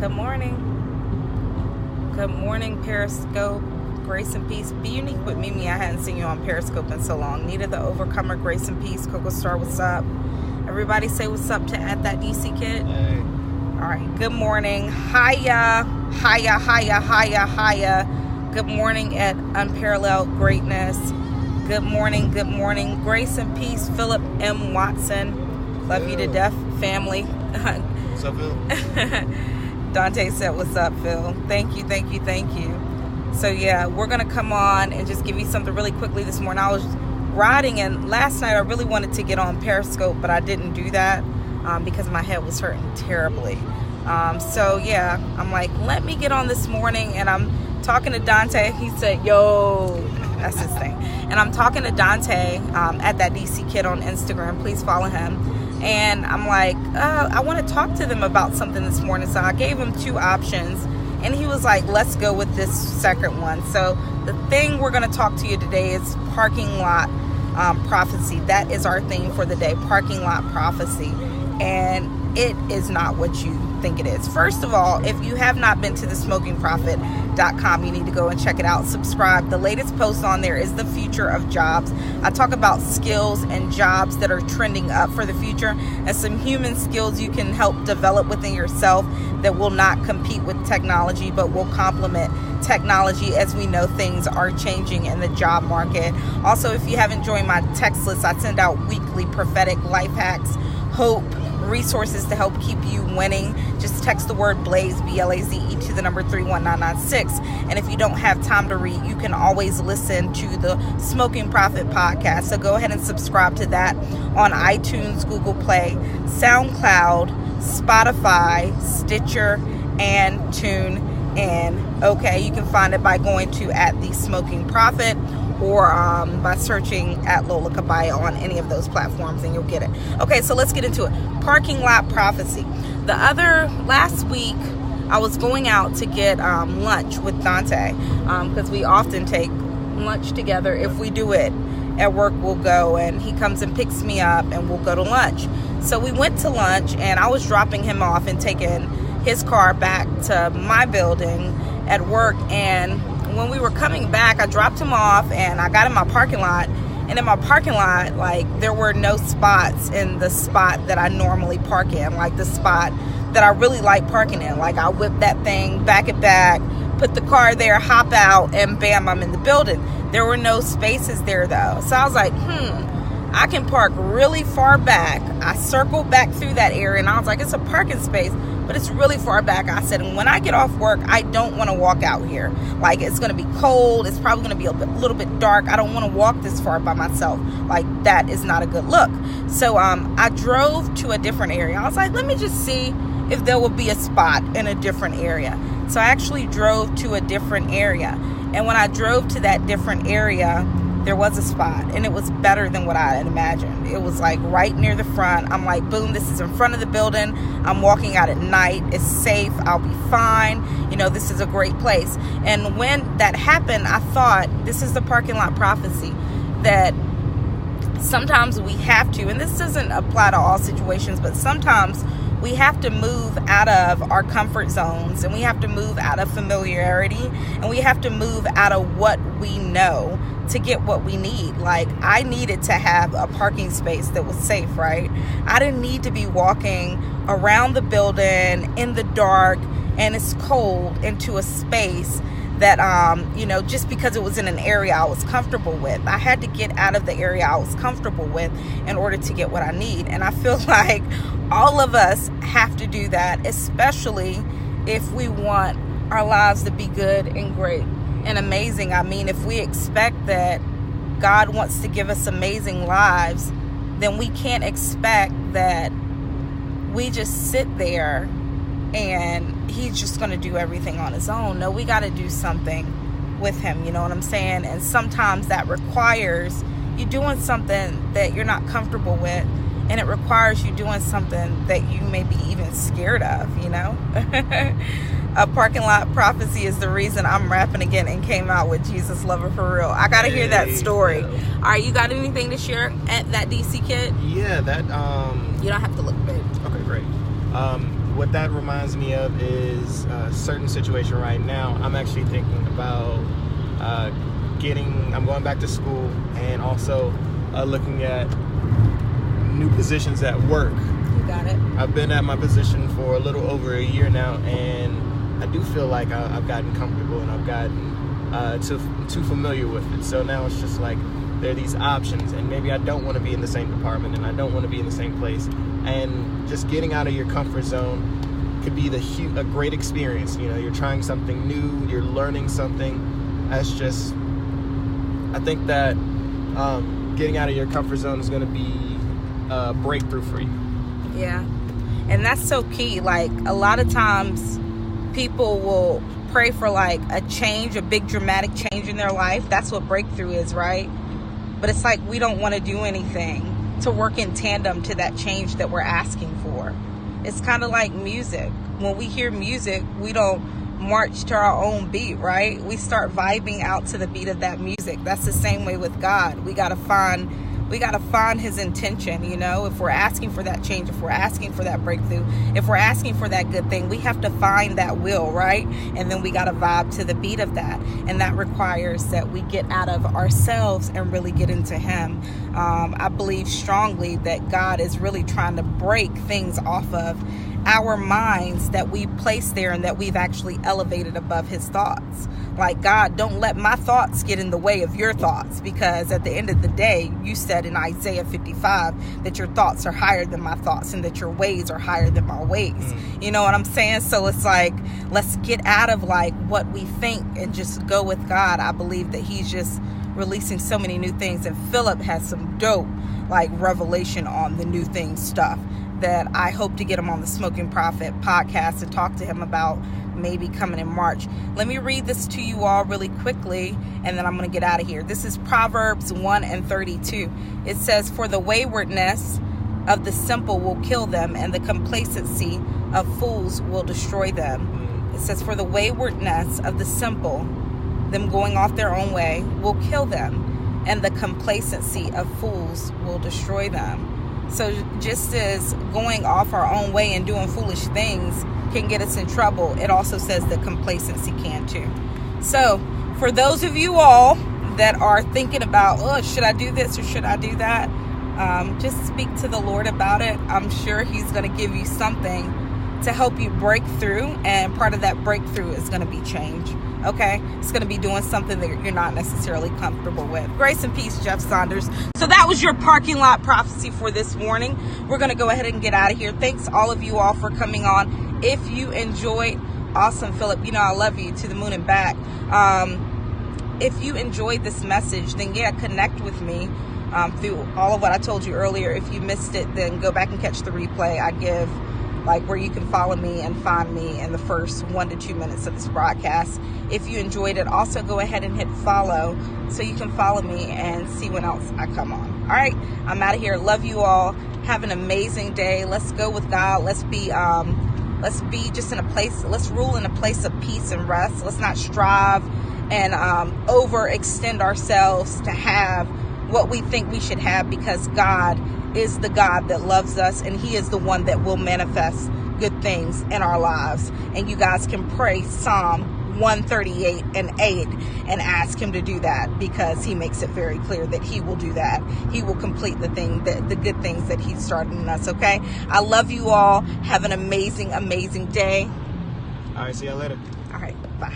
Good morning. Good morning, Periscope. Grace and peace. Be unique with Mimi. I hadn't seen you on Periscope in so long. Nita the Overcomer. Grace and peace. Coco Star, what's up? Everybody say what's up to at that DC Kid. Hey. All right. Good morning. Hiya. Good morning at Unparalleled Greatness. Good morning. Grace and peace. Philip M. Watson. Love you to death, family. What's up, Phil? Dante said, what's up, Phil? Thank you. So yeah, we're going to come on and just give you something really quickly this morning. I was riding, and last night I really wanted to get on Periscope, but I didn't do that because my head was hurting terribly. So yeah, I'm like, let me get on this morning, and I'm talking to Dante. He said, yo, that's his thing. And I'm talking to Dante at that DC Kid on Instagram. Please follow him. And I'm like, I want to talk to them about something this morning. So I gave him two options, and he was like, let's go with this second one. So the thing we're going to talk to you today is parking lot prophecy. That is our theme for the day, parking lot prophecy. And it is not what you think it is. First of all, if you have not been to thesmokingprophet.com, you need to go and check it out. Subscribe. The latest post on there is the future of jobs. I talk about skills and jobs that are trending up for the future, and some human skills you can help develop within yourself that will not compete with technology but will complement technology. As we know, things are changing in the job market. Also, if you haven't joined my text list, I send out weekly prophetic life hacks, hope, resources to help keep you winning. Just text the word BLAZE, BLAZE, to the number 31996. And if you don't have time to read, you can always listen to the Smoking Prophet podcast. So go ahead and subscribe to that on iTunes, Google Play, SoundCloud, Spotify, Sticher, and TuneIn. Okay, you can find it by going to at the Smoking Prophet, or by searching at Lola Cabaya on any of those platforms, and you'll get it. Okay, so let's get into it. Parking lot prophecy. Last week, I was going out to get lunch with Dante, because we often take lunch together. If we do it at work, we'll go, and he comes and picks me up, and we'll go to lunch. So we went to lunch, and I was dropping him off and taking his car back to my building at work, and when we were coming back, I dropped him off and I got in my parking lot. And in my parking lot, like, there were no spots in the spot that I normally park in, like the spot that I really like parking in. Like, I whip that thing, back it back, put the car there, hop out, and bam, I'm in the building. There were no spaces there though. So I was like, I can park really far back. I circled back through that area, and I was like, it's a parking space, but it's really far back. I said, and when I get off work, I don't want to walk out here. Like, it's going to be cold. It's probably going to be a little bit dark. I don't want to walk this far by myself. Like, that is not a good look. So I drove to a different area. I was like, let me just see if there will be a spot in a different area. So I actually drove to a different area. And when I drove to that different area, there was a spot, and it was better than what I had imagined. It was like right near the front. I'm like, boom, this is in front of the building. I'm walking out at night. It's safe. I'll be fine. You know, this is a great place. And when that happened, I thought, this is the parking lot prophecy, that sometimes we have to, and this doesn't apply to all situations, but sometimes we have to move out of our comfort zones, and we have to move out of familiarity, and we have to move out of what we know to get what we need. Like, I needed to have a parking space that was safe, right? I didn't need to be walking around the building in the dark and it's cold into a space that, just because it was in an area I was comfortable with. I had to get out of the area I was comfortable with in order to get what I need. And I feel like all of us have to do that, especially if we want our lives to be good and great and amazing. I mean, if we expect that God wants to give us amazing lives, then we can't expect that we just sit there and he's just going to do everything on his own. No, we got to do something with him, you know what I'm saying? And sometimes that requires you doing something that you're not comfortable with, and it requires you doing something that you may be even scared of, you know? A parking lot prophecy is the reason I'm rapping again and came out with Jesus Lover for real. I gotta hear that story. Yeah. All right, you got anything to share at that DC Kid? Yeah, that You don't have to look big. Okay, great. what that reminds me of is a certain situation right now. I'm actually thinking about I'm going back to school, and also looking at new positions at work. You got it. I've been at my position for a little over a year now, and I do feel like I've gotten comfortable and I've gotten too familiar with it. So now it's just like there are these options, and maybe I don't want to be in the same department and I don't want to be in the same place. And just getting out of your comfort zone could be a great experience. You know, you're trying something new, you're learning something. That's just, I think that getting out of your comfort zone is going to be a breakthrough for you. Yeah. And that's so key. Like, a lot of times people will pray for like a change, a big dramatic change in their life. That's what breakthrough is, right? But it's like we don't want to do anything to work in tandem to that change that we're asking for. It's kind of like music. When we hear music, we don't march to our own beat, right? We start vibing out to the beat of that music. That's the same way with God. We got to find his intention. You know, if we're asking for that change, if we're asking for that breakthrough, if we're asking for that good thing, we have to find that will, right? And then we got to vibe to the beat of that. And that requires that we get out of ourselves and really get into him. I believe strongly that God is really trying to break things off of our minds that we place there and that we've actually elevated above his thoughts. Like, God, don't let my thoughts get in the way of your thoughts, because at the end of the day, you said in Isaiah 55 that your thoughts are higher than my thoughts and that your ways are higher than my ways. You know what I'm saying? So it's like, let's get out of like what we think and just go with God. I believe that he's just releasing so many new things, and Philip has some dope like revelation on the new thing stuff that I hope to get him on the Smoking Prophet podcast and talk to him about maybe coming in March. Let me read this to you all really quickly, and then I'm going to get out of here. This is Proverbs 1:32. It says, "For the waywardness of the simple will kill them, and the complacency of fools will destroy them." It says, for the waywardness of the simple, them going off their own way, will kill them, and the complacency of fools will destroy them. So just as going off our own way and doing foolish things can get us in trouble, it also says that complacency can too. So for those of you all that are thinking about, oh, should I do this or should I do that? Just speak to the Lord about it. I'm sure he's going to give you something to help you break through, and part of that breakthrough is going to be change. Okay, it's going to be doing something that you're not necessarily comfortable with. Grace and peace, Jeff Saunders. So that was your parking lot prophecy for this morning. We're going to go ahead and get out of here. Thanks all of you all for coming on. If you enjoyed, awesome, Philip, you know I love you to the moon and back. If you enjoyed this message, then yeah, connect with me through all of what I told you earlier. If you missed it, then go back and catch the replay. I give like where you can follow me and find me in the first 1 to 2 minutes of this broadcast. If you enjoyed it, also go ahead and hit follow so you can follow me and see when else I come on. All right, I'm out of here. Love you all. Have an amazing day. Let's go with God. Let's be just in a place. Let's rule in a place of peace and rest. Let's not strive and overextend ourselves to have what we think we should have, because God is the God that loves us, and he is the one that will manifest good things in our lives. And you guys can pray Psalm 138:8 and ask him to do that, because he makes it very clear that he will do that. He will complete the good things that he started in us. Okay, I love you all. Have an amazing day. All right, see you later. All right, bye.